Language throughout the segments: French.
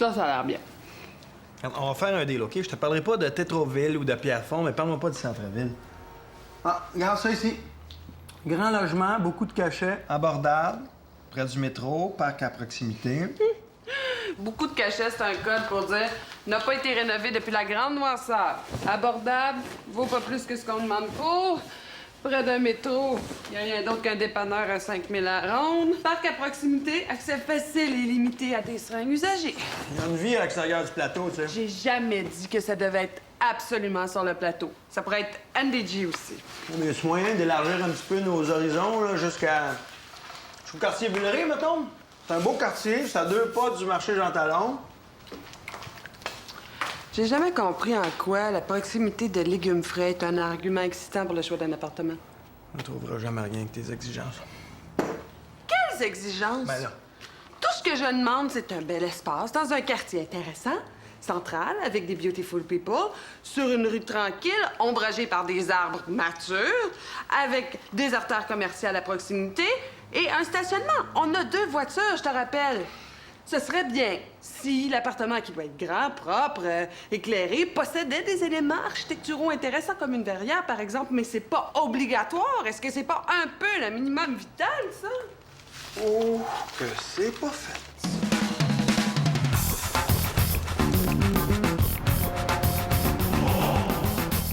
Ça a l'air bien. On va faire un deal, OK? Je te parlerai pas de Tétroville ou de Pierrefonds, mais parle-moi pas du centre-ville. Ah, regarde ça ici. Grand logement, beaucoup de cachets, abordable, près du métro, parc à proximité. Beaucoup de cachets, c'est un code pour dire n'a pas été rénové depuis la grande noirceur. Abordable, vaut pas plus que ce qu'on demande pour. Près d'un métro, y a rien d'autre qu'un dépanneur à 5000 à ronde. Parc à proximité, accès facile et limité à des seringues usagées. Il y a une vie à l'extérieur du plateau, tu sais. J'ai jamais dit que ça devait être absolument sur le plateau. Ça pourrait être NDG aussi. Il y a moyen d'élargir un petit peu nos horizons, là, jusqu'au quartier Villeray, mettons. C'est un beau quartier, c'est à 2 pas du marché Jean Talon. J'ai jamais compris en quoi la proximité de légumes frais est un argument excitant pour le choix d'un appartement. On ne trouvera jamais rien que tes exigences. Quelles exigences? Ben là. Tout ce que je demande, c'est un bel espace dans un quartier intéressant, central, avec des beautiful people, sur une rue tranquille, ombragée par des arbres matures, avec des artères commerciales à proximité et un stationnement. On a 2 voitures, je te rappelle. Ce serait bien si l'appartement, qui doit être grand, propre, éclairé, possédait des éléments architecturaux intéressants comme une verrière, par exemple, mais c'est pas obligatoire. Est-ce que c'est pas un peu le minimum vital, ça? Oh, que c'est pas fait.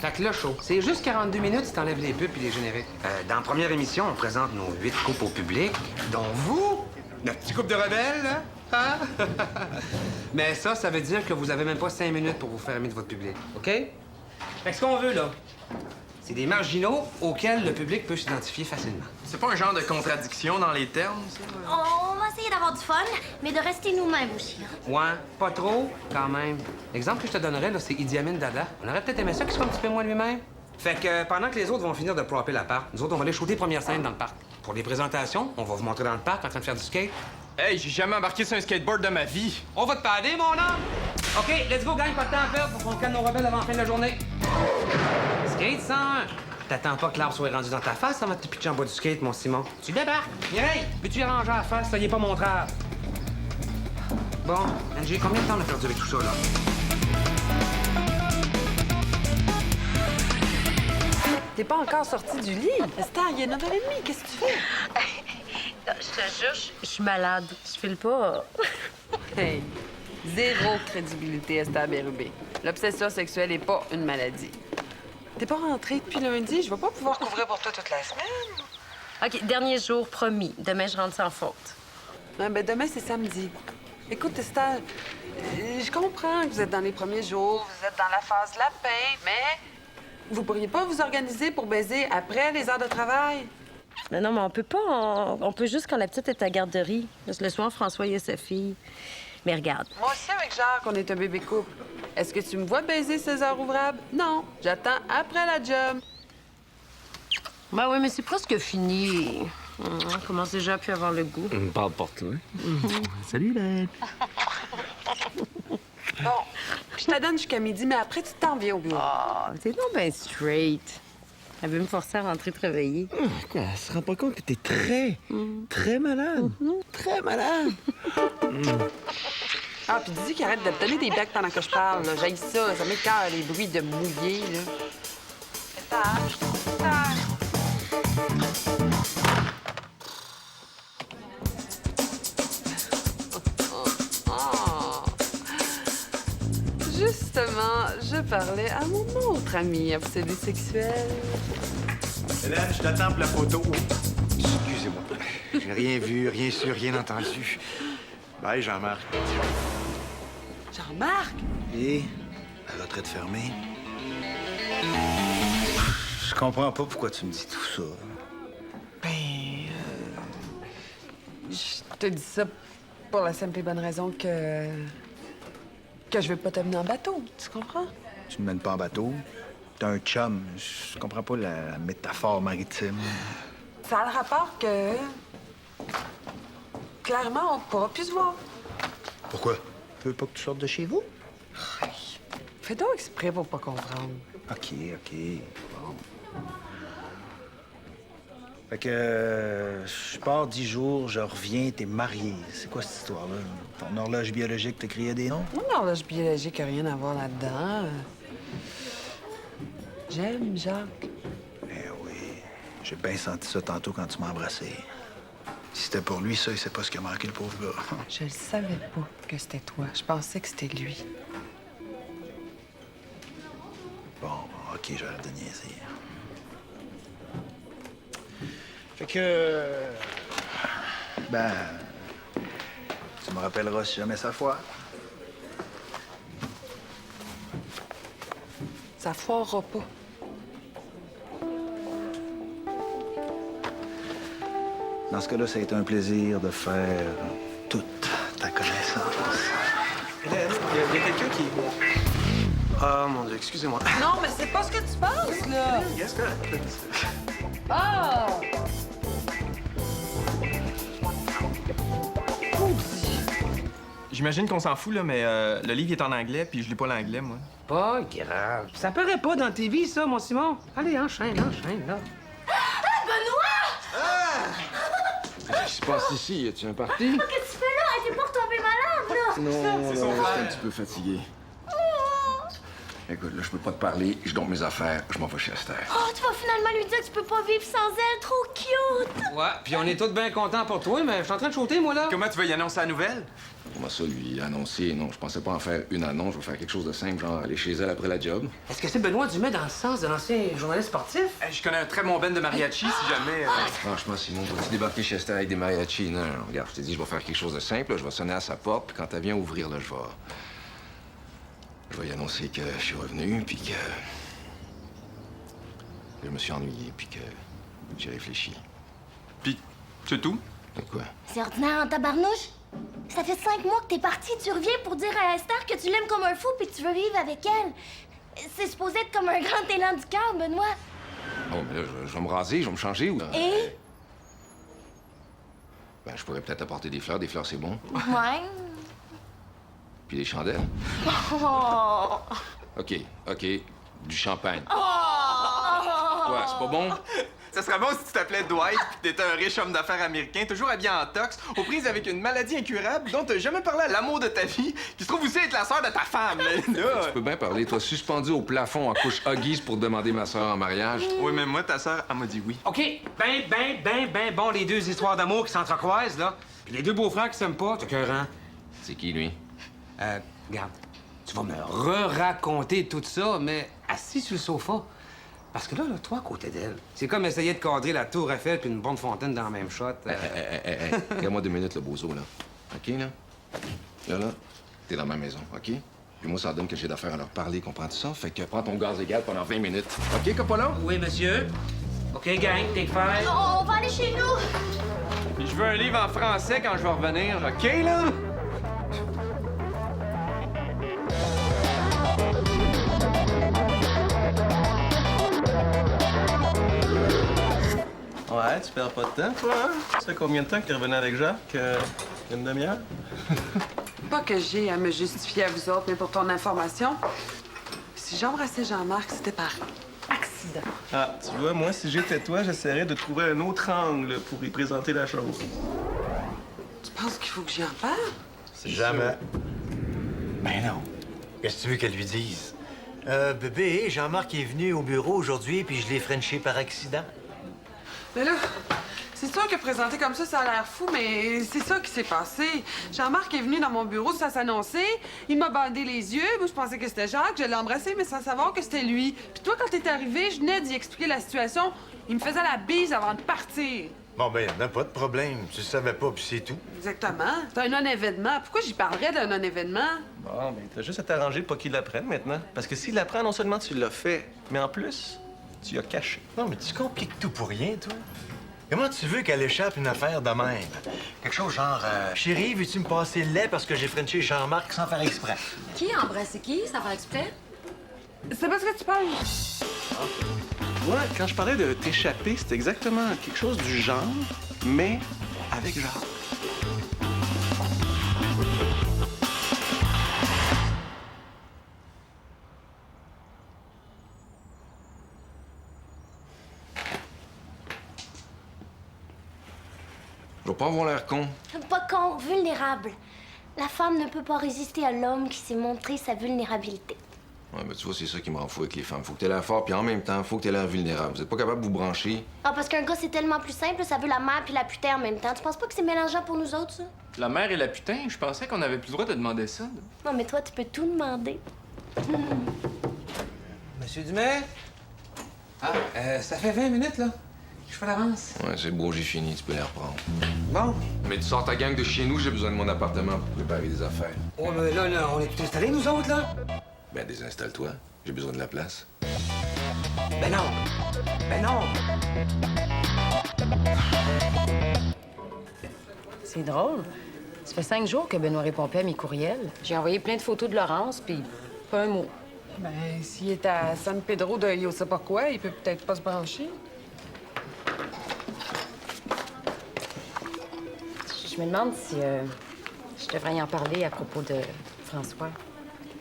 Fait que là, chaud. C'est juste 42 minutes si t'enlèves les pubs et les génériques. Dans la première émission, on présente nos 8 coupes au public, dont vous, notre petit couple de rebelles, là. Hein? Mais ça veut dire que vous avez même pas 5 minutes pour vous faire aimer de votre public, OK? Fait que ce qu'on veut, là, c'est des marginaux auxquels le public peut s'identifier facilement. C'est pas un genre de contradiction dans les termes, ça? On va essayer d'avoir du fun, mais de rester nous-mêmes aussi. Hein? Ouais, pas trop, quand même. L'exemple que je te donnerais, là, c'est Idi Amin Dada. On aurait peut-être aimé ça qu'il soit un petit peu moins lui-même. Fait que pendant que les autres vont finir de propper l'appart, nous autres, on va aller shooter première scène dans le parc. Pour les présentations, on va vous montrer dans le parc en train de faire du skate. Hey, j'ai jamais embarqué sur un skateboard de ma vie. On va te padder, mon homme! OK, let's go, gang, pas de temps à perdre. Faut qu'on calme nos rebelles avant la fin de la journée. Skate 101. T'attends pas que l'arbre soit rendu dans ta face avant de te pitcher en bas du skate, mon Simon. Tu débarques. Mireille, veux-tu y arranger la face? Ça y est pas montrable. Bon, Angie, combien de temps on a perdu avec tout ça, là? T'es pas encore sorti du lit? Esther, il est 9h30. Qu'est-ce que tu fais? Je te jure, je suis malade. Je file pas. Hey, zéro crédibilité, Esther Bérubé. L'obsession sexuelle est pas une maladie. T'es pas rentrée depuis lundi, je vais pas pouvoir couvrir pour toi toute la semaine. OK, dernier jour, promis. Demain, je rentre sans faute. Ben, demain, c'est samedi. Écoute, Esther, je comprends que vous êtes dans les premiers jours, vous êtes dans la phase lapin, mais vous pourriez pas vous organiser pour baiser après les heures de travail? Non, mais on peut pas. On peut juste quand la petite est à garderie. Parce que le soir, François, il y a sa fille. Mais regarde. Moi aussi, avec Jacques, on est un bébé couple. Est-ce que tu me vois baiser 16 heures ouvrables? Non. J'attends après la job. Ben oui, mais c'est presque fini. On commence déjà à plus avoir le goût. On me parle pour toi. Salut, Hélène. Bon, je te donne jusqu'à midi, mais après, tu t'en viens au bureau. Ah, t'es donc ben straight. Elle veut me forcer à rentrer travailler. Quoi, elle se rend pas compte que t'es très malade. Très malade. Ah, puis dis qu'il arrête de me donner des becs pendant que je parle. J'haïs ça. Ça m'écoeure, les bruits de mouillé, là. Justement, je parlais à mon autre ami obsédé sexuel. Hélène, je t'attends pour la photo. Excusez-moi. J'ai rien vu, rien su, rien entendu. Bye, Jean-Marc. Jean-Marc? Et la retraite fermée. Je comprends pas pourquoi tu me dis tout ça. Je te dis ça pour la simple et bonne raison que je veux pas te mener en bateau, tu comprends? Tu me mènes pas en bateau. T'es un chum. Je comprends pas la métaphore maritime. Ça a le rapport que... Clairement, on pourra plus se voir. Pourquoi? Tu veux pas que tu sortes de chez vous? Fais donc exprès pour pas comprendre. OK. Fait que je pars 10 jours, je reviens, t'es marié. C'est quoi cette histoire-là? Ton horloge biologique t'a crié des noms? Mon horloge biologique n'a rien à voir là-dedans. J'aime Jacques. Eh oui, j'ai bien senti ça tantôt quand tu m'as embrassé. Si c'était pour lui, ça, il sait pas ce qui a manqué, le pauvre gars. Je le savais pas que c'était toi. Je pensais que c'était lui. Bon, OK, j'arrête de niaiser. Fait que... Ben... Tu me rappelleras si jamais ça foire. Ça foirera pas. Dans ce cas-là, ça a été un plaisir de faire toute ta connaissance. Il y a quelqu'un qui... Ah, mon Dieu, excusez-moi. Non, mais c'est pas ce que tu penses, là. Qu'est-ce que... Ah! J'imagine qu'on s'en fout, là, mais le livre est en anglais, puis je lis pas l'anglais, moi. Pas grave. Ça paraît pas dans tes vies, ça, mon Simon. Allez, enchaîne, là. Qu'est-ce qui se passe ici? Y a-tu un party? Qu'est-ce que tu fais là? T'es pas retombé malade, là? Non, je suis un petit peu fatigué. Écoute, là, je peux pas te parler, je dompe mes affaires, je m'en vais chez Esther. Oh, tu vas finalement lui dire que tu peux pas vivre sans elle. Trop cute! Ouais, puis on est tous bien contents pour toi, mais je suis en train de shooter, moi, là. Comment tu vas y annoncer la nouvelle? Comment ça, lui annoncer? Non, je pensais pas en faire une annonce, je vais faire quelque chose de simple, genre aller chez elle après la job. Est-ce que c'est Benoît Dumais dans le sens de l'ancien journaliste sportif? Je connais un très bon band de mariachi, si jamais... Franchement, Simon, vas-tu débarquer chez Esther avec des mariachis? Non, non, regarde, je t'ai dit, je vais faire quelque chose de simple, là, je vais sonner à sa porte, puis quand elle vient ouvrir, là, je vais y annoncer que je suis revenu, puis que je me suis ennuyé, puis que j'ai réfléchi. Puis, c'est tout? De quoi? C'est ordinaire en tabarnouche. Ça fait 5 mois que t'es parti. Tu reviens pour dire à Esther que tu l'aimes comme un fou puis que tu veux vivre avec elle. C'est supposé être comme un grand élan du cœur, Benoît. Oh, mais là, je vais me raser, je vais me changer, ou... Et? Ben, je pourrais peut-être apporter des fleurs c'est bon. Ouais. Puis des chandelles. Oh! OK, du champagne. Oh! Quoi, c'est pas bon? Ça serait bon si tu t'appelais Dwight pis t'étais un riche homme d'affaires américain, toujours habillé en tox, aux prises avec une maladie incurable dont t'as jamais parlé à l'amour de ta vie, qui se trouve aussi être la sœur de ta femme. Là. Tu peux bien parler, toi, suspendu au plafond en couche Huggies pour demander ma sœur en mariage. Oui, mais moi, ta sœur, elle m'a dit oui. OK, ben bon, les deux histoires d'amour qui s'entrecroisent, là. Puis les deux beaux-frères qui s'aiment pas, t'es écœurant. C'est qui, lui? Regarde, tu vas me re-raconter tout ça, mais assis sur le sofa. Parce que là, toi, à côté d'elle, c'est comme essayer de cadrer la tour Eiffel puis une bonne fontaine dans la même shot. Regarde-moi 2 minutes, le bozo, là. OK, là? Là, t'es dans ma maison, OK? Puis moi, ça donne que j'ai d'affaires à leur parler, comprends-tu ça? Fait que prends ton gaz égal pendant 20 minutes. OK, Coppola? Oui, monsieur. OK, gang, take 5. On va aller chez nous! Puis je veux un livre en français quand je vais revenir, OK, là? Ouais, tu perds pas de temps, toi, hein? Ça fait combien de temps que t'es revenu avec Jacques? Une demi-heure? Pas que j'ai à me justifier à vous autres, mais pour ton information, si j'embrassais Jean-Marc, c'était par accident. Ah, tu vois, moi, si j'étais toi, j'essaierais de trouver un autre angle pour y présenter la chose. Tu penses qu'il faut que j'y en parle? Jamais. Ben non. Qu'est-ce que tu veux qu'elle lui dise? Bébé, Jean-Marc est venu au bureau aujourd'hui, puis je l'ai frenché par accident. Mais là, c'est sûr que présenté comme ça a l'air fou, mais c'est ça qui s'est passé. Jean-Marc est venu dans mon bureau, ça s'annonçait. Il m'a bandé les yeux. Moi, je pensais que c'était Jacques. Je l'ai embrassé, mais sans savoir que c'était lui. Puis toi, quand t'es arrivé, je venais d'y expliquer la situation. Il me faisait la bise avant de partir. Bon, ben, y en a pas de problème. Tu le savais pas, puis c'est tout. Exactement. C'est un non-événement. Pourquoi j'y parlerais d'un non-événement? Bon, ben, t'as juste à t'arranger pour qu'il l'apprenne maintenant. Parce que s'il l'apprend, non seulement tu l'as fait, mais en plus, tu l'as caché. Non, mais tu compliques tout pour rien, toi. Comment tu veux qu'elle échappe une affaire de même? Quelque chose genre, chérie, veux-tu me passer le lait parce que j'ai frenché Jean-Marc sans faire exprès? Qui a embrassé qui, sans faire exprès? C'est parce que tu parles. Moi, quand je parlais de t'échapper, c'était exactement quelque chose du genre, mais avec Jacques. Je veux pas avoir l'air con. Pas con, vulnérable. La femme ne peut pas résister à l'homme qui s'est montré sa vulnérabilité. Ouais, ben tu vois, c'est ça qui me rend fou avec les femmes. Faut que t'aies l'air fort, puis en même temps, faut que t'aies l'air vulnérable. Vous êtes pas capable de vous brancher. Ah, parce qu'un gars, c'est tellement plus simple, ça veut la mère puis la putain en même temps. Tu penses pas que c'est mélangeant pour nous autres, ça? La mère et la putain, je pensais qu'on avait plus le droit de demander ça. Non, mais toi, tu peux tout demander. Monsieur Dumais? Ah, ça fait 20 minutes, là. Je fais l'avance. Ouais, c'est beau, j'ai fini, tu peux les reprendre. Bon. Mais tu sors ta gang de chez nous, j'ai besoin de mon appartement pour préparer des affaires. Oh, mais là, on est tout installés, nous autres, là? Ben, désinstalle-toi. J'ai besoin de la place. Ben non. Ben non. C'est drôle. Ça fait 5 jours que Benoît répond pas à mes courriels. J'ai envoyé plein de photos de Laurence, puis pas un mot. Ben, s'il est à San Pedro de yo sais pas quoi, il peut peut-être pas se brancher. Je me demande si je devrais y en parler à propos de François.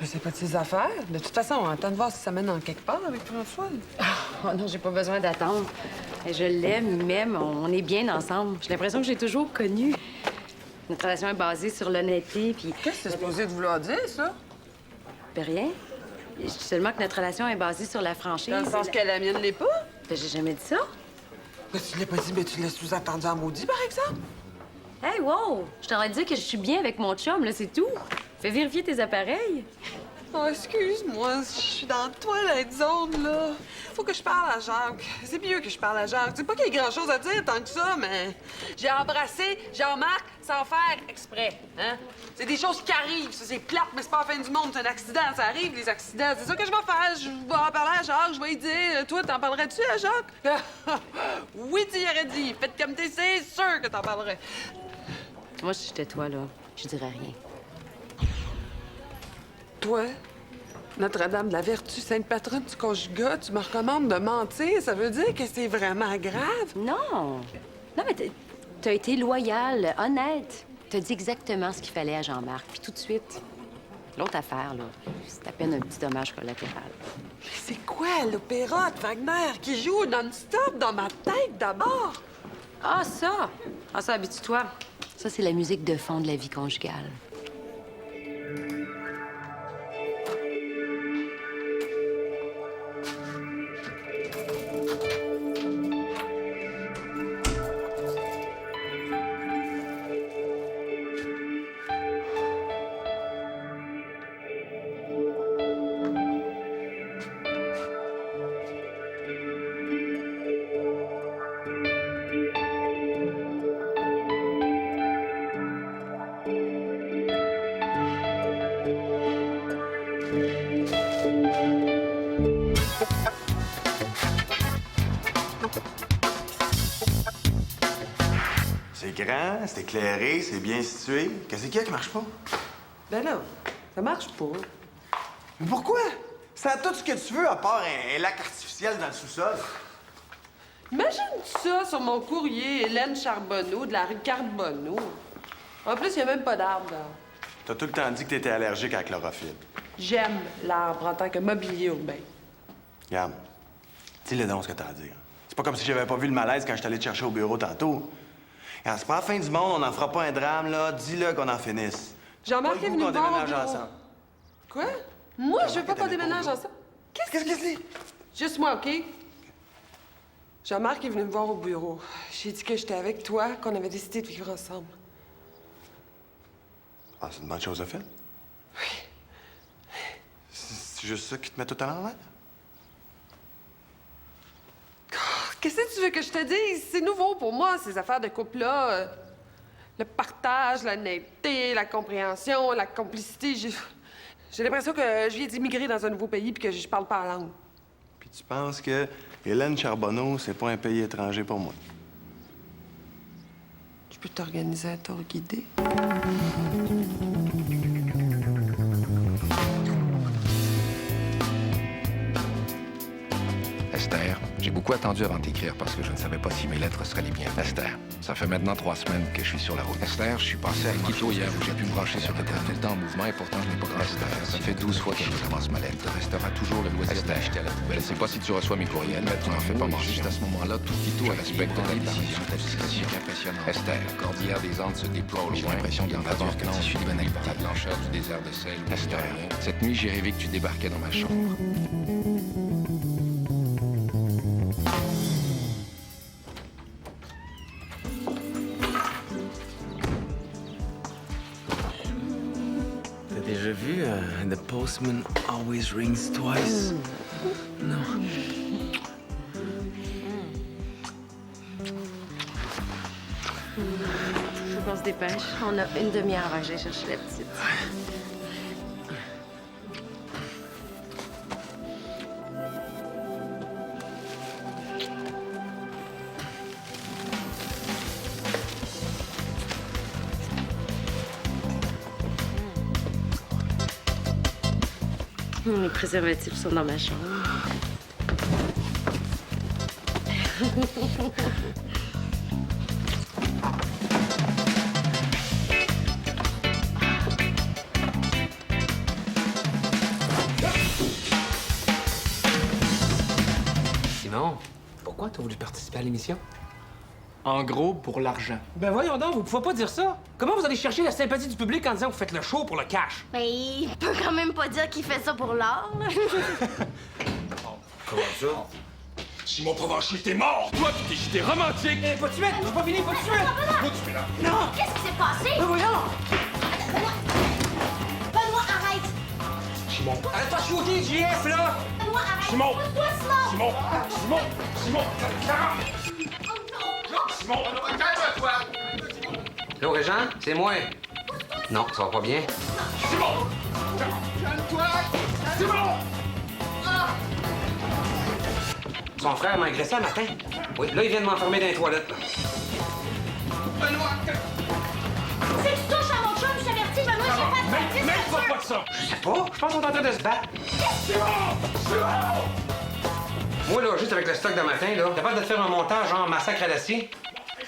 Mais c'est pas de ses affaires. De toute façon, on attend de voir si ça mène en quelque part avec François. Oh non, j'ai pas besoin d'attendre. Je l'aime, il m'aime, on est bien ensemble. J'ai l'impression que j'ai toujours connu. Notre relation est basée sur l'honnêteté, puis... Qu'est-ce que c'est supposé de vouloir dire, ça? Ben rien. Je dis seulement que notre relation est basée sur la franchise. Dans le sens que la mienne l'est pas? Ben, j'ai jamais dit ça. Ben, tu l'as pas dit, mais tu l'as sous-entendu en maudit, par exemple? Hey, wow! Je t'aurais dit que je suis bien avec mon chum, là, c'est tout. Fais vérifier tes appareils. Oh, excuse-moi, je suis dans la Twilight Zone, là. Faut que je parle à Jacques. C'est mieux que je parle à Jacques. C'est pas qu'il y a grand-chose à dire tant que ça, mais j'ai embrassé Jean-Marc sans faire exprès, hein? C'est des choses qui arrivent, ça, c'est plate, mais c'est pas la fin du monde, c'est un accident, ça arrive, les accidents. C'est ça que je vais faire, je vais en parler à Jacques, je vais lui dire. Toi, t'en parlerais-tu à Jacques? Oui, tu y aurais dit. Faites comme t'es, c'est sûr que t'en parlerais. Moi, si j'étais toi, là, je dirais rien. Toi, Notre-Dame de la Vertu, sainte patronne du conjugat, tu me recommandes de mentir? Ça veut dire que c'est vraiment grave? Non! Non, mais t'as été loyal, honnête. T'as dit exactement ce qu'il fallait à Jean-Marc, puis tout de suite. L'autre affaire, là, c'est à peine un petit dommage collatéral. Mais c'est quoi l'opéra de Wagner qui joue non-stop dans ma tête d'abord? Ah, ça! Ah, ça, habitue-toi. Ça, c'est la musique de fond de la vie conjugale. C'est grand, c'est éclairé, c'est bien situé. Qu'est-ce qu'il y a qui marche pas? Ben là, ça marche pas. Mais pourquoi? Ça a tout ce que tu veux à part un lac artificiel dans le sous-sol. Imagine ça sur mon courrier, Hélène Charbonneau, de la rue Carbonneau. En plus, il n'y a même pas d'arbre dehors. T'as tout le temps dit que t'étais allergique à la chlorophylle. J'aime l'arbre en tant que mobilier urbain. Regarde, dis-le donc ce que t'as à dire. C'est pas comme si j'avais pas vu le malaise quand je t'allais te chercher au bureau tantôt. Regarde, c'est pas la fin du monde, on n'en fera pas un drame, là. Dis-le qu'on en finisse. Jean-Marc est venu me voir au déménage bureau. ensemble. Quoi? Moi, je veux pas qu'on t'aimais pas déménage au bureau. ensemble. Qu'est-ce que c'est? Juste moi, OK? Jean-Marc est venu me voir au bureau. J'ai dit que j'étais avec toi, qu'on avait décidé de vivre ensemble. Ah, c'est une bonne chose à faire? Oui. C'est juste ça qui te met tout à l'envers? Qu'est-ce que tu veux que je te dise? C'est nouveau pour moi, ces affaires de couple-là. Le partage, l'honnêteté, la compréhension, la complicité. J'ai l'impression que je viens d'immigrer dans un nouveau pays puis que je parle pas la langue. Puis tu penses que Hélène Charbonneau, c'est pas un pays étranger pour moi? Je peux t'organiser un tour guidé. Esther. J'ai beaucoup attendu avant de t'écrire parce que je ne savais pas si mes lettres seraient les bienvenues. Esther, ça fait maintenant 3 semaines que je suis sur la route. Esther, je suis passé à Quito hier où j'ai pu me brancher sur le terrain tout le temps en mouvement et pourtant je n'ai pas grand Esther, ça fait 12 fois que je commence ma lettre. Tu resteras toujours le loisir de l'acheter à la poubelle. Je sais pas si tu reçois mes courriels, mais tu n'en fais pas manger. Juste à ce moment-là, tout Quito respecte ta décision. C'est impressionnant. Esther, la cordillère des Andes se déploie au loin. J'ai l'impression d'en avoir que tu suis libanais par la blancheur du désert de sel. Esther, cette nuit, j'ai rêvé que tu débarquais dans ma chambre. Déjà vu The Postman Always Rings Twice? Non. Faut qu'on se dépêche. On a une demi-heure avant que j'aille chercher la petite. Les préservatifs sont dans ma chambre. Simon, pourquoi t'as voulu participer à l'émission? En gros, pour l'argent. Ben voyons donc, vous pouvez pas dire ça. Comment vous allez chercher la sympathie du public en disant que vous faites le show pour le cash? Ben, il peut quand même pas dire qu'il fait ça pour l'art, là. Comment ça? Simon Provencher, t'es mort! Toi, tu t'es jeté romantique! Eh, pas de suite! J'ai pas fini, pas de suite! Non! Qu'est-ce qui s'est passé? Ben voyons! Benoît, arrête! Simon! Arrête-toi de shooter, JF, là! Benoît, arrête! Simon! Pousse-toi, Simon! Simon! Clara! Simon! Calme-toi! Allô, Régent? C'est moi. Non, ça va pas bien. Simon! Calme-toi! Simon! Son frère m'a agressé un matin. Oui, là, il vient de m'enfermer dans les toilettes, là. Benoît! Si tu touches à mon chum, je t'avertis, Benoît, j'ai pas de bêtises, Mêle-toi pas de ça! Je sais pas. Je pense qu'on est en train de se battre. Simon! Moi, là, juste avec le stock de matin, là, capable de te faire un montage genre massacre à l'acier?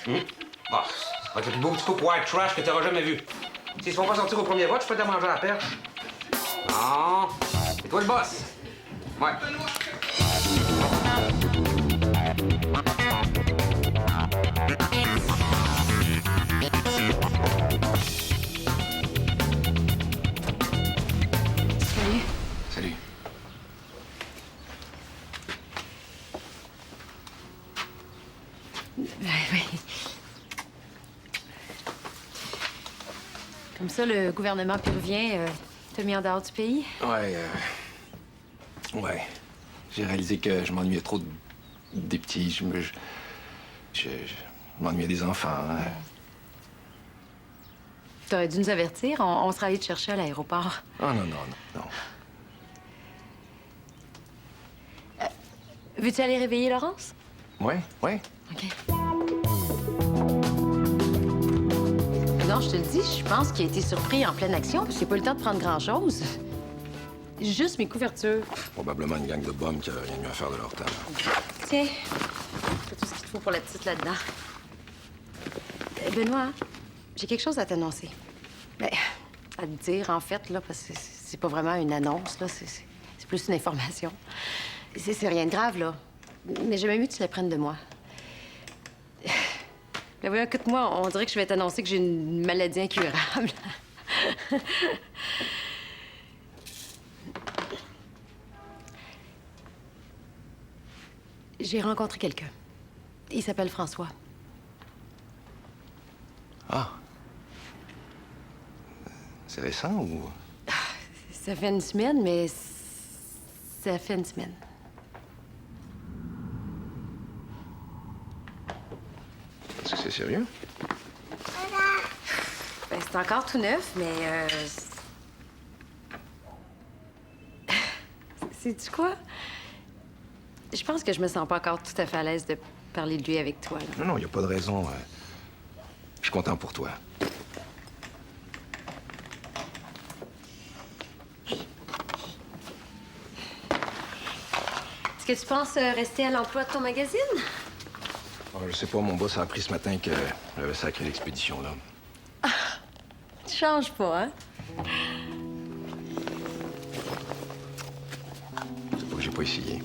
Bon, ça va être le plus beau petit couple white trash que t'auras jamais vu. S'ils se font pas sortir au premier vote, je peux te manger à la perche. Non, c'est toi le boss. Ouais. Salut. Salut. Oui. Comme ça, le gouvernement péruvien t'a mis en dehors du pays? Ouais, ouais. J'ai réalisé que je m'ennuyais trop des petits. Je m'ennuyais des enfants. Hein. T'aurais dû nous avertir. On serait allé te chercher à l'aéroport. Oh non. Veux-tu aller réveiller Laurence? Ouais. OK. Non, je te le dis, je pense qu'il a été surpris en pleine action parce qu'il n'a pas eu le temps de prendre grand-chose. Juste mes couvertures. Probablement une gang de bombes qui a rien mieux à faire de leur temps. Tiens, c'est tout ce qu'il te faut pour la petite là-dedans. Benoît, j'ai quelque chose à t'annoncer. Ben, à te dire, en fait, là, parce que c'est pas vraiment une annonce, là. C'est plus une information. C'est rien de grave, là. Mais j'aimerais mieux que tu la prennes de moi. Ben voyons, écoute-moi, on dirait que je vais t'annoncer que j'ai une maladie incurable. J'ai rencontré quelqu'un. Il s'appelle François. Ah. C'est récent ou... Ça fait une semaine, mais ça fait une semaine. Est-ce que c'est sérieux? Ben, c'est encore tout neuf, mais sais-tu quoi? Je pense que je me sens pas encore tout à fait à l'aise de parler de lui avec toi, là. Non, il n'y a pas de raison. Je suis content pour toi. C'est que tu penses rester à l'emploi de ton magazine? Je sais pas, mon boss a appris ce matin que j'avais sacré l'expédition, là. Tu changes pas, hein? C'est pas que j'ai pas essayé.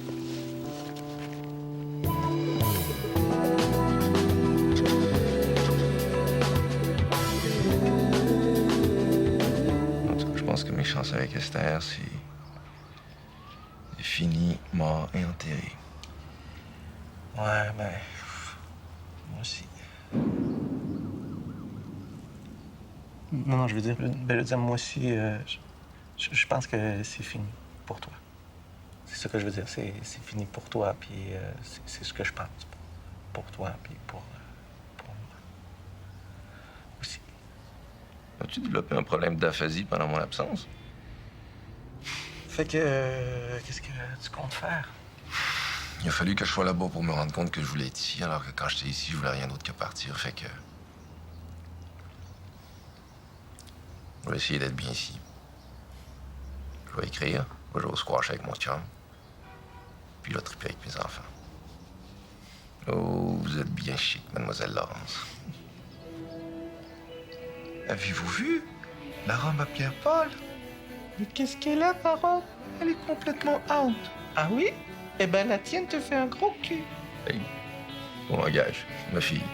En tout cas, je pense que mes chances avec Esther, c'est fini, mort et enterré. Ouais, ben. Moi aussi. Non, je veux dire, moi aussi, je pense que c'est fini pour toi. C'est ça que je veux dire, c'est fini pour toi, puis c'est ce que je pense pour toi, puis pour moi aussi. As-tu développé un problème d'aphasie pendant mon absence? Fait que, qu'est-ce que tu comptes faire? Il a fallu que je sois là-bas pour me rendre compte que je voulais être ici, alors que quand j'étais ici, je voulais rien d'autre que partir, fait que... Je vais essayer d'être bien ici. Je vais écrire, je vais jouer au squash avec mon chum, puis je vais triper avec mes enfants. Oh, vous êtes bien chic, mademoiselle Laurence. Avez-vous vu la robe à Pierre-Paul? Mais qu'est-ce qu'elle a, parole? Elle est complètement out. Ah oui? Eh ben, la tienne te fait un gros cul. Hey, on engage, ma fille.